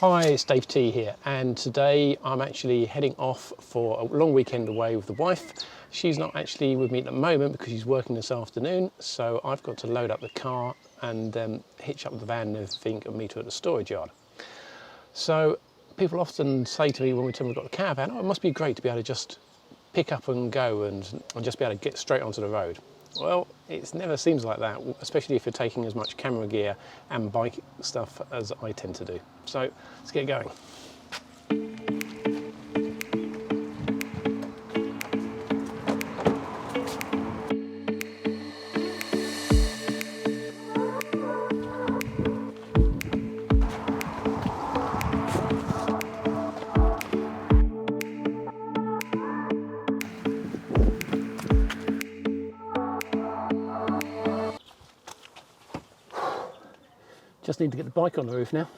Hi, it's Dave T here, and today I'm actually heading off for a long weekend away with the wife. She's not actually with me at the moment because she's working this afternoon, so I've got to load up the car and hitch up the van and everything and meet her at the storage yard. So people often say to me when we tell them we've got the caravan, oh, it must be great to be able to just pick up and go and just be able to get straight onto the road. Well, it never seems like that, especially if you're taking as much camera gear and bike stuff as I tend to do. So let's get going. Just need to get the bike on the roof now.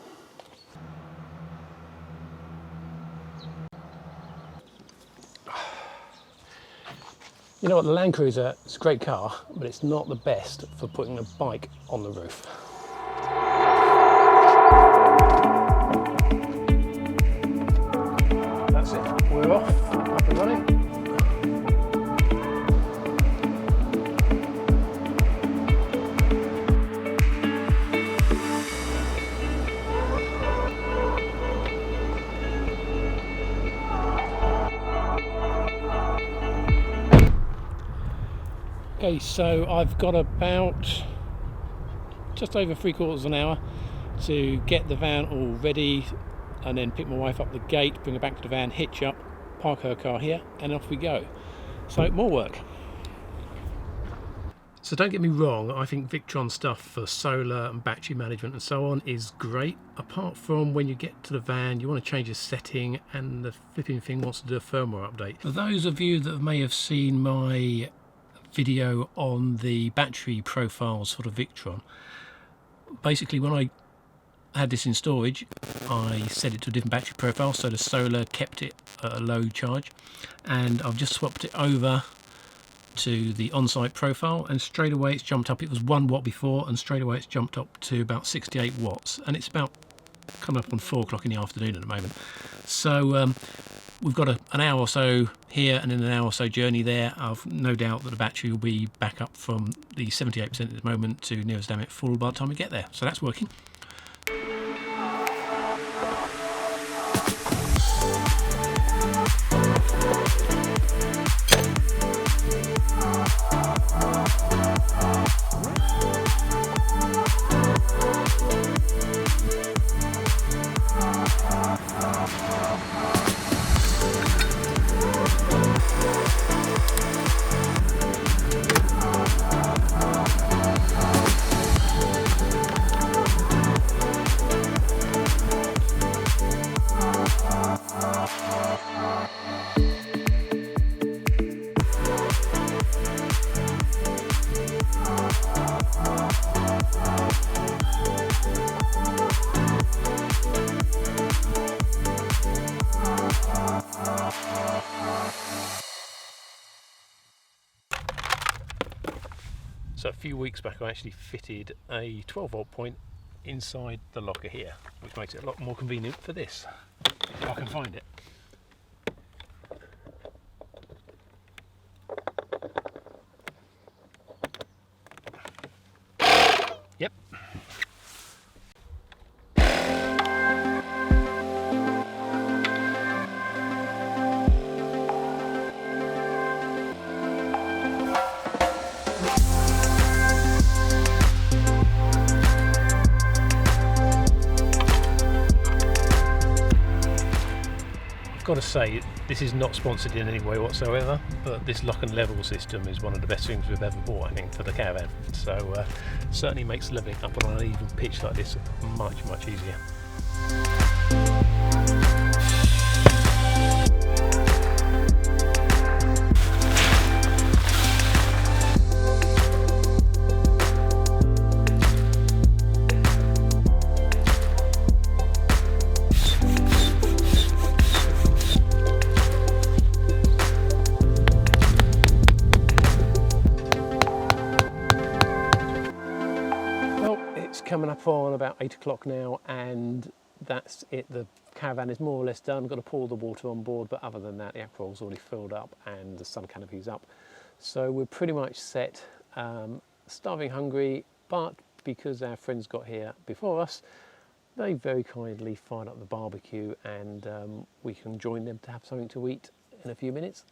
You know what, the Land Cruiser is a great car, but it's not the best for putting the bike on the roof. That's it, we're off, up and running. Okay, so I've got about just over 3/4 an hour to get the van all ready and then pick my wife up the gate, bring her back to the van, hitch up, park her car here, and off we go. So more work. So don't get me wrong, I think Victron stuff for solar and battery management and so on is great, apart from when you get to the van you want to change a setting and the flipping thing wants to do a firmware update. For those of you that may have seen my video on the battery profiles for the Victron, basically when I had this in storage I set it to a different battery profile, so the solar kept it at a low charge, and I've just swapped it over to the on-site profile and straight away it's jumped up. It was 1 watt before and straight away it's jumped up to about 68 watts, and it's about coming up on 4 o'clock in the afternoon at the moment. So we've got an hour or so here and then an hour or so journey there. I've no doubt that the battery will be back up from the 78% at the moment to near as damn it full by the time we get there. So that's working. So a few weeks back I actually fitted a 12-volt point inside the locker here, which makes it a lot more convenient for this, if I can find it. Yep. Got to say, this is not sponsored in any way whatsoever, but this lock and level system is one of the best things we've ever bought, I think, for the caravan. So certainly makes levelling up on an uneven pitch like this much easier. coming up on about 8 o'clock now, and that's it. The caravan is more or less done. I've got to pour the water on board, but other than that, the aquaroll's already filled up and the sun canopy's up. So we're pretty much set. Starving hungry, but because our friends got here before us, they very kindly fired up the barbecue, and we can join them to have something to eat in a few minutes,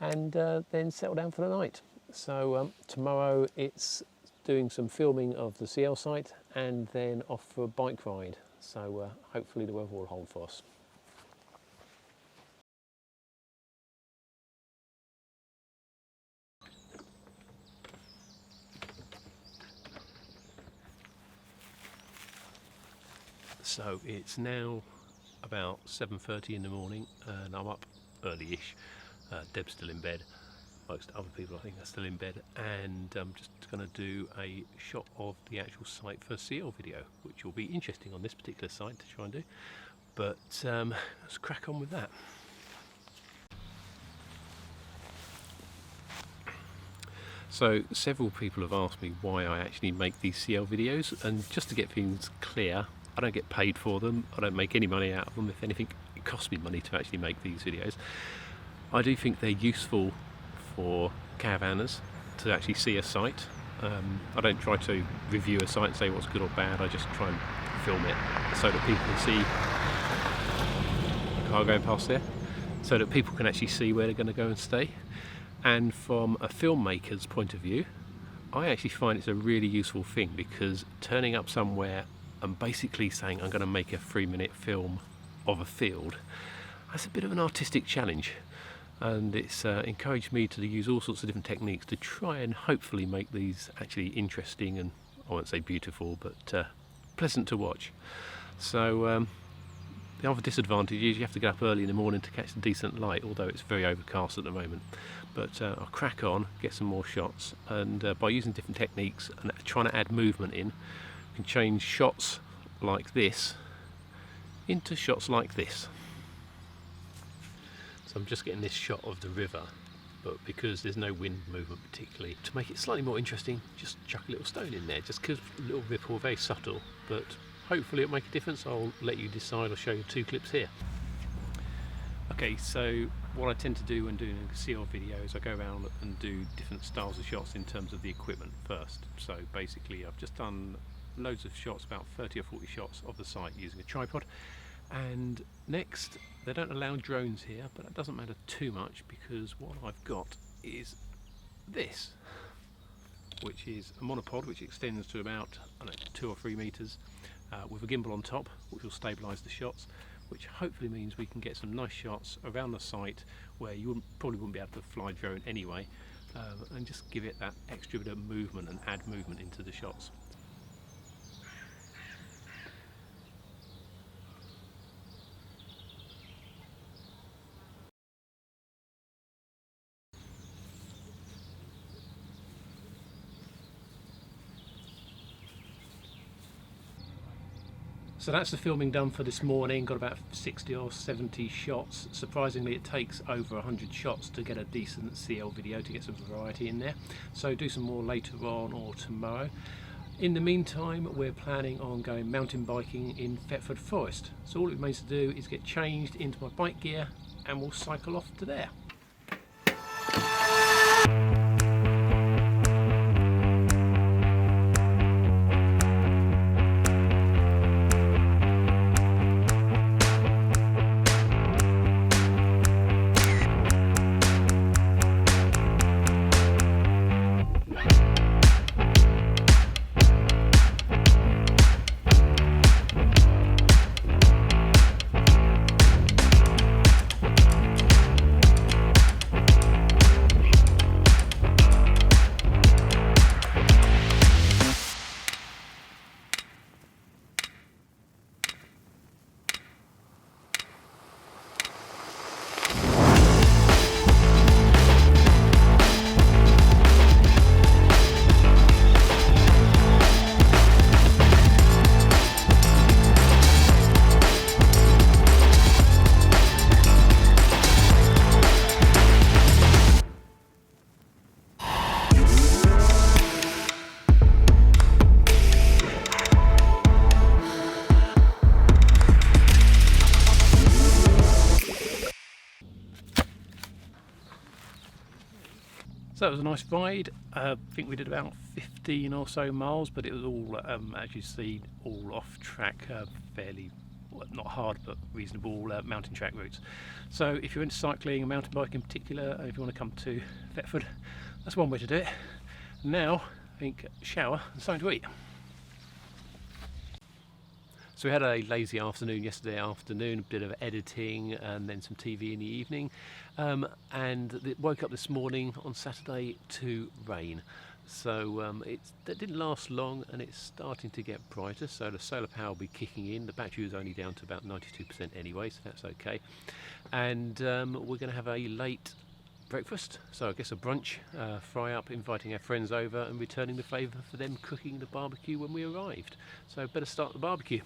and then settle down for the night. So tomorrow it's doing some filming of the CL site and then off for a bike ride. So hopefully the weather will hold for us. So it's now about 7:30 in the morning and I'm up early-ish. Deb's still in bed. Most other people I think are still in bed, and I'm just going to do a shot of the actual site for CL video, which will be interesting on this particular site to try and do. But let's crack on with that. So several people have asked me why I actually make these CL videos, and just to get things clear, I don't get paid for them, I don't make any money out of them. If anything, it costs me money to actually make these videos. I do think they're useful for caravanners to actually see a site. I don't try to review a site and say what's good or bad, I just try and film it so that people can see a car going past there, so that people can actually see where they're going to go and stay. And from a filmmaker's point of view, I actually find it's a really useful thing, because turning up somewhere and basically saying I'm going to make a 3-minute film of a field, that's a bit of an artistic challenge. And it's encouraged me to use all sorts of different techniques to try and hopefully make these actually interesting and, I won't say beautiful, but pleasant to watch. So the other disadvantage is you have to get up early in the morning to catch a decent light, although it's very overcast at the moment. But I'll crack on, get some more shots, and by using different techniques and trying to add movement in, you can change shots like this into shots like this. So I'm just getting this shot of the river, but because there's no wind movement particularly, to make it slightly more interesting, just chuck a little stone in there, just because a little ripple, very subtle, but hopefully it'll make a difference. I'll let you decide. I'll show you 2 clips here. Okay, so what I tend to do when doing a CL video is I go around and do different styles of shots in terms of the equipment first. So basically I've just done loads of shots, about 30 or 40 shots of the site using a tripod. And next, they don't allow drones here, but that doesn't matter too much, because what I've got is this, which is a monopod which extends to about, I don't know, 2 or 3 meters, with a gimbal on top which will stabilize the shots, which hopefully means we can get some nice shots around the site where you probably wouldn't be able to fly drone anyway, and just give it that extra bit of movement and add movement into the shots. So that's the filming done for this morning. Got about 60 or 70 shots. Surprisingly, it takes over 100 shots to get a decent CL video, to get some variety in there. So do some more later on or tomorrow. In the meantime, we're planning on going mountain biking in Thetford Forest. So all it remains to do is get changed into my bike gear and we'll cycle off to there. So that was a nice ride. I think we did about 15 or so miles, but it was all, as you see, all off track, fairly, well, not hard, but reasonable mountain track routes. So if you're into cycling and mountain biking in particular, and if you want to come to Thetford, that's one way to do it. Now, I think shower and something to eat. So we had a lazy afternoon yesterday afternoon, a bit of editing and then some TV in the evening, and woke up this morning on Saturday to rain. So that didn't last long, and it's starting to get brighter, so the solar power will be kicking in. The battery is only down to about 92% anyway, so that's okay. And we're going to have a late breakfast, so I guess a brunch, fry up, inviting our friends over and returning the favour for them cooking the barbecue when we arrived. So better start the barbecue.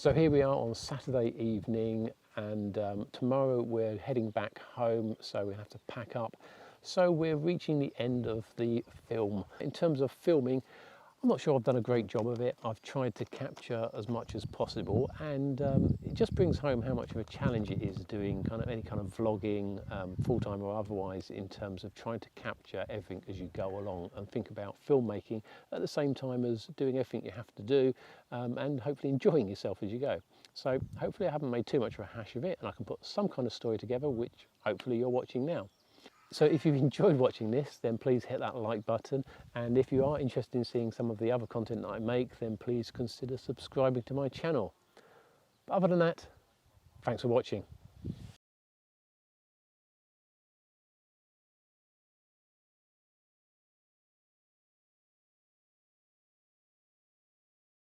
So here we are on Saturday evening, and tomorrow we're heading back home, so we have to pack up. So we're reaching the end of the film. In terms of filming, I'm not sure I've done a great job of it. I've tried to capture as much as possible, and it just brings home how much of a challenge it is doing any kind of vlogging, full-time or otherwise, in terms of trying to capture everything as you go along and think about filmmaking at the same time as doing everything you have to do, and hopefully enjoying yourself as you go. So hopefully I haven't made too much of a hash of it, and I can put some kind of story together, which hopefully you're watching now. So if you've enjoyed watching this, then please hit that like button, and if you are interested in seeing some of the other content that I make, then please consider subscribing to my channel. But other than that, thanks for watching.